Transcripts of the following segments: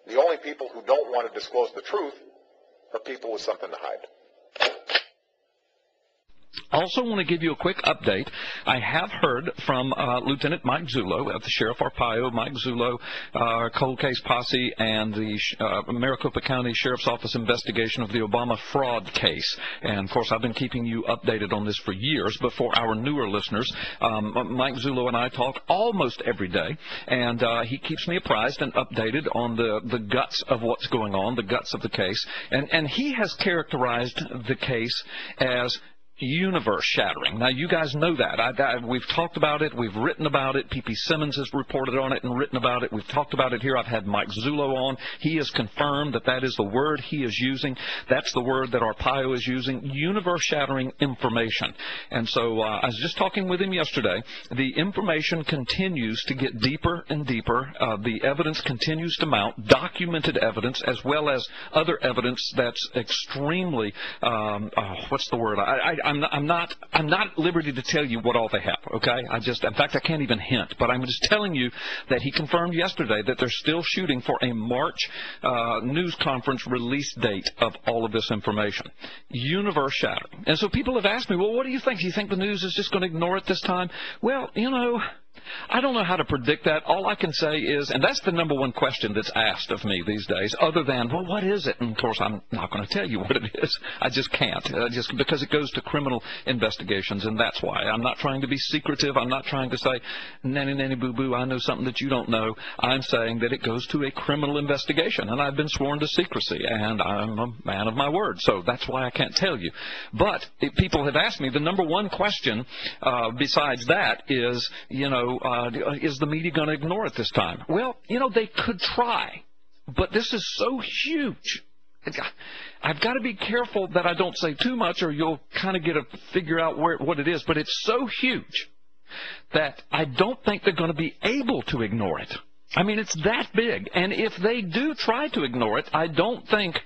The only people who don't want to disclose the truth are people with something to hide. Also want to give you a quick update. I have heard from Lieutenant Mike Zullo of the Sheriff Arpaio, Mike Zullo, Cold Case Posse, and the Maricopa County Sheriff's Office investigation of the Obama fraud case. And, of course, I've been keeping you updated on this for years, but for our newer listeners, Mike Zullo and I talk almost every day, and he keeps me apprised and updated on the guts of what's going on, the guts of the case. And he has characterized the case as universe-shattering. Now, you guys know that. We've talked about it. We've written about it. P.P. Simmons has reported on it and written about it. We've talked about it here. I've had Mike Zullo on. He has confirmed that that is the word he is using. That's the word that Arpaio is using, universe-shattering information. And so I was just talking with him yesterday. The information continues to get deeper and deeper. The evidence continues to mount, documented evidence, as well as other evidence that's extremely, what's the word? I'm not at liberty to tell you what all they have, okay? In fact, I can't even hint, but I'm just telling you that he confirmed yesterday that they're still shooting for a March news conference release date of all of this information. Universe-shattering. And so people have asked me, well, what do you think? Do you think the news is just going to ignore it this time? Well, you know, I don't know how to predict that. All I can say is, and that's the number one question that's asked of me these days, other than, well, what is it? And, of course, I'm not going to tell you what it is. I just can't, just because it goes to criminal investigations, and that's why. I'm not trying to be secretive. I'm not trying to say, nanny, nanny, boo-boo, I know something that you don't know. I'm saying that it goes to a criminal investigation, and I've been sworn to secrecy, and I'm a man of my word, so that's why I can't tell you. But people have asked me, the number one question besides that is, you know, is the media going to ignore it this time? Well, you know, they could try, but this is so huge. I've got to be careful that I don't say too much, or you'll kind of get to figure out what it is. But it's so huge that I don't think they're going to be able to ignore it. I mean, it's that big. And if they do try to ignore it, I don't think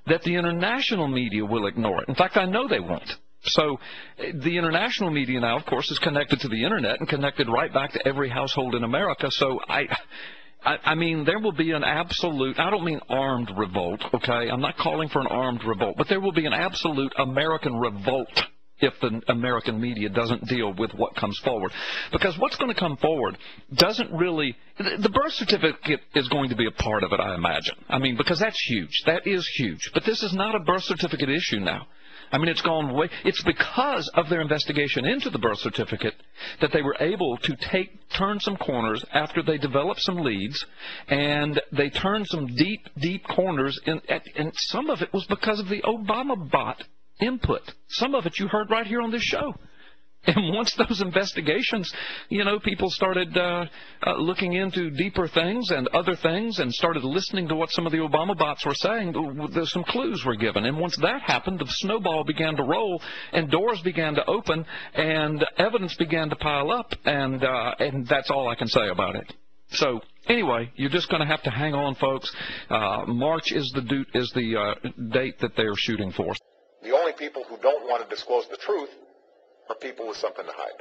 that the international media will ignore it. In fact, I know they won't. So the international media now, of course, is connected to the Internet and connected right back to every household in America. So I mean, there will be an absolute, I don't mean armed revolt, okay? I'm not calling for an armed revolt, but there will be an absolute American revolt if the American media doesn't deal with what comes forward. Because what's going to come forward doesn't really, the birth certificate is going to be a part of it, I imagine. I mean, because that's huge. That is huge. But this is not a birth certificate issue now. I mean, it's gone way. It's because of their investigation into the birth certificate that they were able to turn some corners after they developed some leads, and they turned some deep corners. And some of it was because of the Obama bot input. Some of it you heard right here on this show. And once those investigations, you know, people started looking into deeper things and other things and started listening to what some of the Obama bots were saying, there's some clues were given. And once that happened, the snowball began to roll and doors began to open and evidence began to pile up. And that's all I can say about it. So anyway, you're just going to have to hang on, folks. March is the date that they're shooting for. The only people who don't want to disclose the truth are people with something to hide.